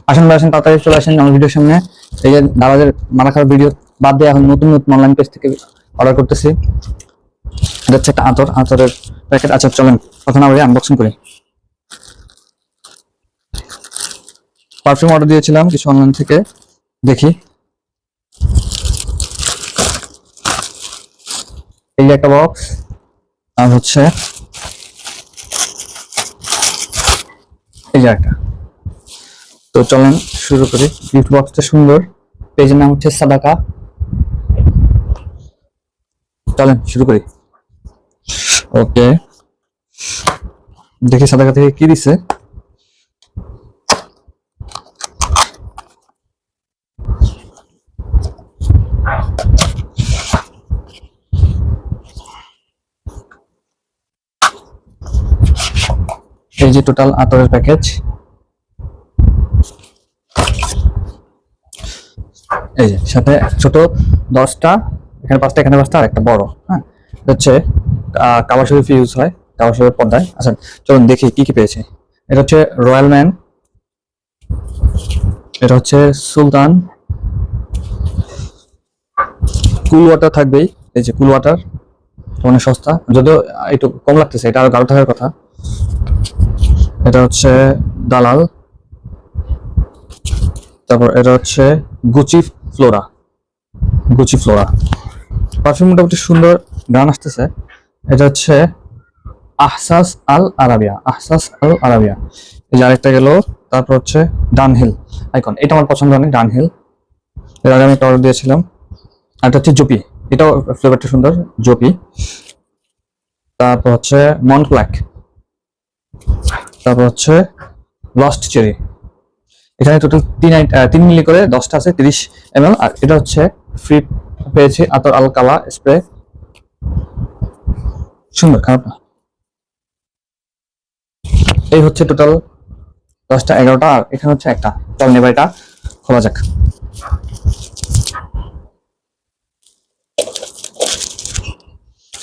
আসেন ভাই আসেন, তাড়াতাড়ি চলে আসেন আমার ভিডিওর সামনে। এই যে দাদাদের মারা খাওয়ার ভিডিও বাদ দিয়ে এখন নতুন নতুন অনলাইন পেজ থেকে অর্ডার করতেছি। এটা হচ্ছে একটা আতরের প্যাকেট। আচ্ছা চলেন কথা না বলে আনবক্সিং করি। পারফিউম অর্ডার দিয়েছিলাম কিছু অনলাইন থেকে, দেখি। এই যে একটা বক্স, আর হচ্ছে এই যে একটা। তো চলেন শুরু করি। গিফট বক্সটা সুন্দর, পেজের নাম হচ্ছে সাদাকা। চলেন শুরু করি। ওকে, দেখি সাদাকা থেকে কি দিছে। এই যে টোটাল আতরের প্যাকেজ। এই যে সাথে ছোট 10টা, এখানে 5টা, এখানে 5টা, আর একটা বড়। হ্যাঁ, এটা হচ্ছে কাবা শরীফ ইউজ হয়, কাবা শরীফের পর্দায়। আচ্ছা চলুন দেখি কি কি পেয়েছে। এটা হচ্ছে রয়্যাল ম্যান, এটা হচ্ছে সুলতান, কুল ওয়াটার থাকবেই। এই যে কুল ওয়াটার, অনেক সস্তা, যদিও একটু কম লাগতেছে, এটা আরো গাঢ় থাকার কথা। এটা হচ্ছে দালাল। তারপর এটা হচ্ছে Gucci Flora, Gucci Flora. Perfume মোটামুটি সুন্দর গান আসতেছে। এটা হচ্ছে আহসাস আল আরাবিয়া, আহসাস আল আরাবিয়া। এই যে আরেকটা গেল। তারপর হচ্ছে ডানহিল আইকন, এটা আমার পছন্দ অনেক, ডানহিল। এর আগে আমি একটা অর্ডার দিয়েছিলাম। আর এটা হচ্ছে জোপি, এটাও ফ্লেভারটা সুন্দর, জোপি। তারপর হচ্ছে মন্টক্লাক। তারপর হচ্ছে লস্ট চেরি। এখানে টোটাল 3 মিলি করে 10টা আছে, 30 ml। আর এটা হচ্ছে ফ্রি পেয়েছি আতর আল কালা স্প্রে, সুন্দর, খারাপ না। এই হচ্ছে টোটাল 10টা, 11টা। আর এখানে হচ্ছে একটা। চল নেবার এটা খোলা যাক।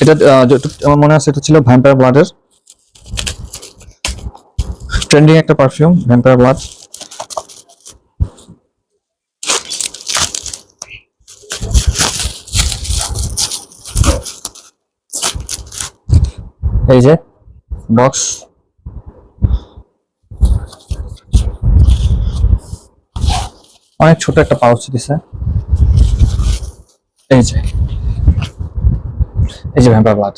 এটা আমার মনে আছে এটা ছিল ভ্যাম্পায়ার ব্লাডের ট্রেন্ডিং একটা পারফিউম, ভ্যাম্পায়ার ব্লাড। এই যে বক্স, অনেক ছোট একটা পাউচ দিছে। এই যে ভ্যাম্পায়ার ব্লাড,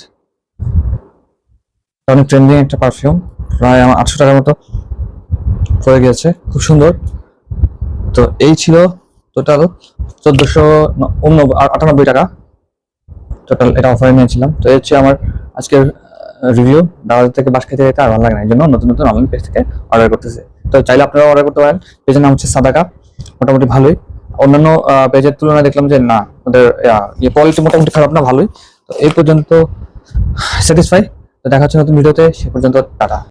অনেক ট্রেন্ডিং একটা পারফিউম। প্রায় আমার 800 টাকার মতো পড়ে গিয়েছে, খুব সুন্দর। তো এই ছিল টোটাল 1498 টাকা টোটাল, এটা অফারে নিয়েছিলাম। তো এই হচ্ছে আমার আজকের রিভিউ। দাওয়াত থেকে বাস খেতে যেতে আর ভালো লাগে না, এই জন্য নতুন নতুন অনলাইন পেজ থেকে অর্ডার করতেছে। তো চাইলে আপনারা অর্ডার করতে পারেন। পেজের নাম হচ্ছে সাদাকা, মোটামুটি ভালোই। অন্যান্য পেজের তুলনায় দেখলাম যে না, ওদের কোয়ালিটি মোটামুটি খারাপ না, ভালোই। তো এই পর্যন্ত স্যাটিসফাই। তো দেখা হচ্ছে নতুন ভিডিওতে, সে পর্যন্ত টাটা।